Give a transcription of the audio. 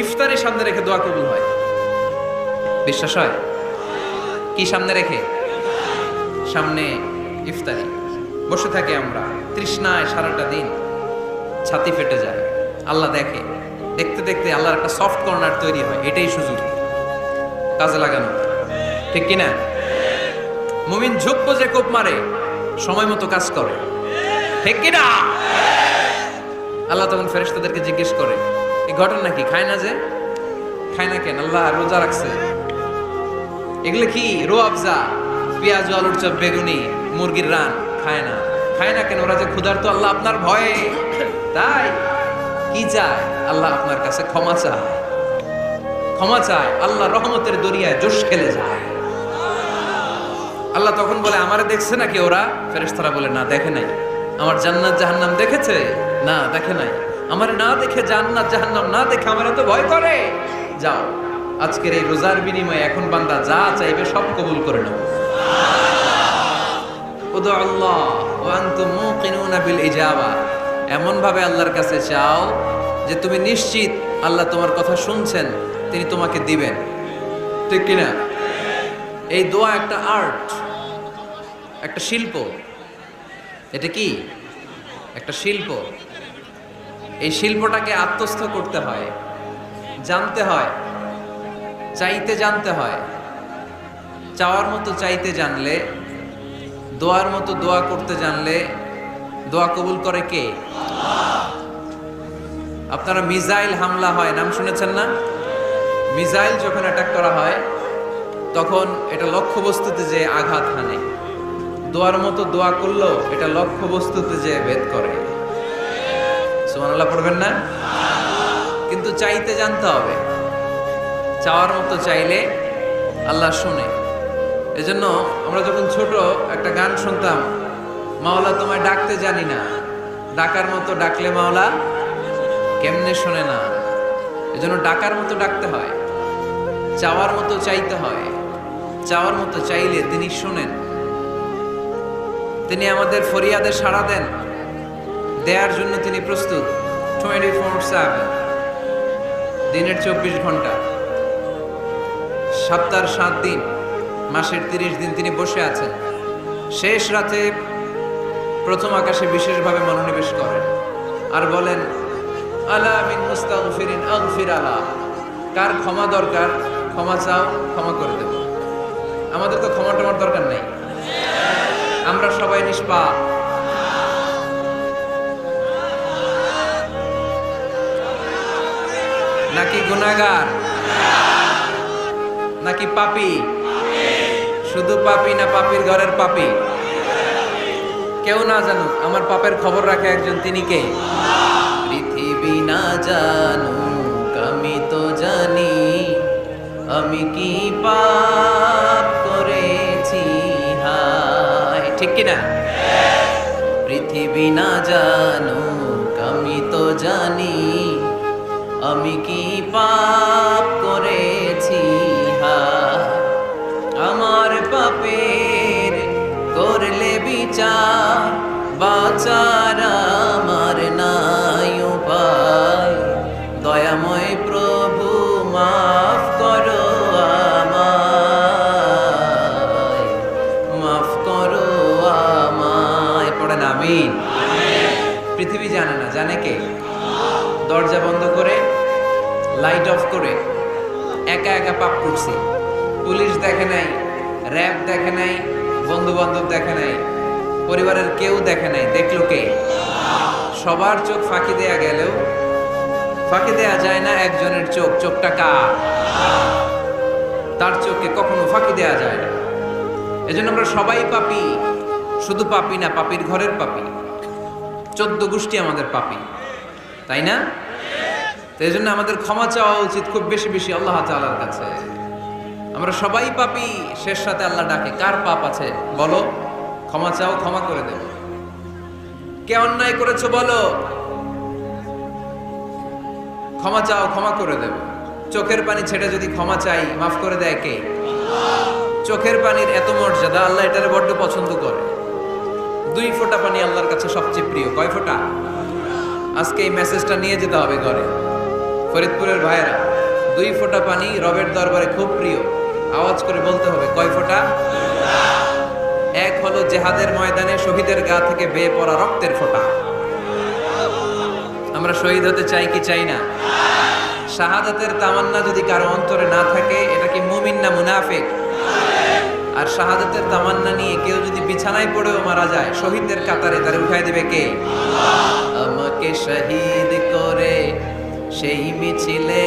ইফতারের সামনে রেখে দোয়া কবুল হয়। বিশ্বাস হয়? কি সামনে রেখে? সামনে ইফতারি। বসে থাকি আমরা তৃষ্ণায় সারাটা দিন, ছাতি ফেটে যায়। আল্লাহ দেখে, দেখতে দেখতে আল্লাহর একটা সফট কর্নার তৈরি হয়। এটাই সুযোগ, কাজে লাগানো, ঠিক কিনা? মুমিন ঝুঁকবো যে কোপ মারে, সময় মতো কাজ করে, ঠিক কিনা? আল্লাহ তখন ফেরেশতাদেরকে জিজ্ঞেস করে, এই ঘটনা কি? খায় না যে? খায় না কেন? আল্লাহ রোজা রাখছে। এগুলো কি? রো আফজা, পেঁয়াজ, আলুর চপ, বেগুনি, মুরগির রান খায় না। খায় না কেন? ওরা যে ক্ষুধার্ত, আল্লাহ আপনার ভয়ে। তাই কি চায়? আল্লাহ আপনার কাছে ক্ষমা চায়, ক্ষমা চায়। আল্লাহ রহমতের দরিয়ায় জোশ খেলে যায়। আল্লাহ তখন বলে, আমারে দেখছে নাকি ওরা? ফেরেশতারা বলে, না দেখে নাই। আমার জান্নাত জাহান্নাম দেখেছে? না দেখে নাই। আমার না দেখে জান্নাত জাহান্নাম না দেখে আমার এত ভয় করে। যাও, আজকের এই রোজার বিনিময়ে এখন বান্দা যা চাইবে সব কবুল করে নাও। উদু আল্লাহ ওয়া আনতুম মুকিনুনা বিল ইজাবা। এমন ভাবে আল্লাহর কাছে চাও যে তুমি নিশ্চিত আল্লাহ তোমার কথা শুনছেন, তিনি তোমাকে দিবেন, ঠিক কিনা? এই দোয়া একটা আর্ট, একটা শিল্প। এটা কি? একটা শিল্প। এই শিল্পটাকে আত্মস্থ করতে হয়, জানতে হয়, চাইতে জানতে হয়। চাওয়ার মতো চাইতে জানলে, দোয়ার মতো দোয়া করতে জানলে দোয়া কবুল করে কে? আপনারা মিসাইল হামলা হয়, নাম শুনেছেন না? মিসাইল যখন অ্যাটাক করা হয় তখন এটা লক্ষ্যবস্তুতে যে আঘাত হানে। দোয়ার মতো দোয়া করলেও এটা লক্ষ্যবস্তুতে যে ভেদ করে। সুবহানাল্লাহ পড়বেন না? কিন্তু চাইতে জানতে হবে। চাওয়ার মতো চাইলে আল্লাহ শুনে। এজন্য আমরা যখন ছোট একটা গান শুনতাম, মাওলা তোমায় ডাকতে জানি না, ডাকার মতো ডাকলে মাওলা কেমনে শোনে না। এজন্য ডাকার মতো ডাকতে হয়, চাওয়ার মতো চাইতে হয়। চাওয়ার মতো চাইলে তিনি শোনেন, তিনি আমাদের ফরিয়াদে সাড়া দেন, দেওয়ার জন্য তিনি প্রস্তুত। 24/7, দিনের 24 ঘন্টা, সপ্তাহের 7 দিন, মাসের 30 দিন তিনি বসে আছেন। শেষ রাতে প্রথম আকাশে বিশেষভাবে মনোনিবেশ করেন আর বলেন, আলা মিন মুস্তাগফিরিন আগফির আলা। কার ক্ষমা দরকার? ক্ষমা চাও, ক্ষমা করে দেব। আমাদের তো ক্ষমা টমার দরকার নেই, আমরা সবাই নিষ্পাপ। নাকি গুনাহগার? নাকি পাপী? শুধু পাপী না পাপীর ঘরের পাপী? কেউ না জানুক, আমার পাপের খবর রাখে একজন, তিনি কে? পৃথিবী না জানুক, আমি তো জানি আমি কি পাপ করেছি। হায়, ঠিক কিনা? পৃথিবী না জানুক, আমি তো জানি আমি কি পাপ করেছি। হায়, আমার পাপের করলে বিচার, বাঁচার আমার নাই উপায়। দয়াময় প্রভু মাফ করো আমায়, মাফ করো আমায়। পড়েন আমিন। পৃথিবী জানে না, জানে কে? দরজা বন্ধ করে, লাইট অফ করে একা একা পাপ করছি। পুলিশ দেখে নাই, র্যাব দেখে নাই, বন্ধু বান্ধব দেখে নাই, পরিবারের কেউ দেখে নাই। দেখলো কে? সবার চোখ ফাঁকি দেয়া গেলেও ফাঁকি দেয়া যায় না একজনের চোখ। চোখটা কার? তার চোখকে কখনো ফাঁকি দেয়া যায় না। এজন্য আমরা সবাই পাপী। শুধু পাপী না, পাপীর ঘরের পাপী। 14 গোষ্ঠী আমাদের পাপী, তাই না? তো এই জন্য আমাদের ক্ষমা চাওয়া উচিত খুব বেশি বেশি আল্লাহ তাআলার কাছে। আমরা সবাই পাপী, শেষ সাথে আল্লাহ ডাকে, কার পাপ আছে বলো, ক্ষমা চাও, ক্ষমা করে দেব। কে অন্যায় করেছো বলো, ক্ষমা চাও, ক্ষমা করে দেব। চোখের পানি ছেড়ে যদি ক্ষমা চাই, মাফ করে দেয় কে? চোখের পানির এত মর্যাদা, আল্লাহ এটারে বড্ড পছন্দ করে। 2 ফোঁটা পানি আল্লাহর কাছে সবচেয়ে প্রিয়। কয় ফোঁটা? আজকে এই মেসেজটা নিয়ে যেতে হবে ঘরে। ফরিদপুরের ভাইয়েরা, 2 ফোঁটা পানি রবের দরবারে খুব প্রিয়। আওয়াজ করে বলতে হবে, কয় ফোঁটা? এক হলো জেহাদের ময়দানে শহীদের গা থেকে বেয়ে পড়া রক্তের ফোঁটা। আমরা শহীদ হতে চাই কি চাই না? শাহাদাতের তামান্না যদি কারো অন্তরে না থাকে, এটা কি মুমিন না মুনাফিক? আর শাহাদাতের তামান্না নিয়ে কেউ যদি বিছানায় পড়েও মারা যায়, শহীদদের কাতারে তারে উঠাই দেবে কে? আমাকে শহীদ করে সেই মিছিলে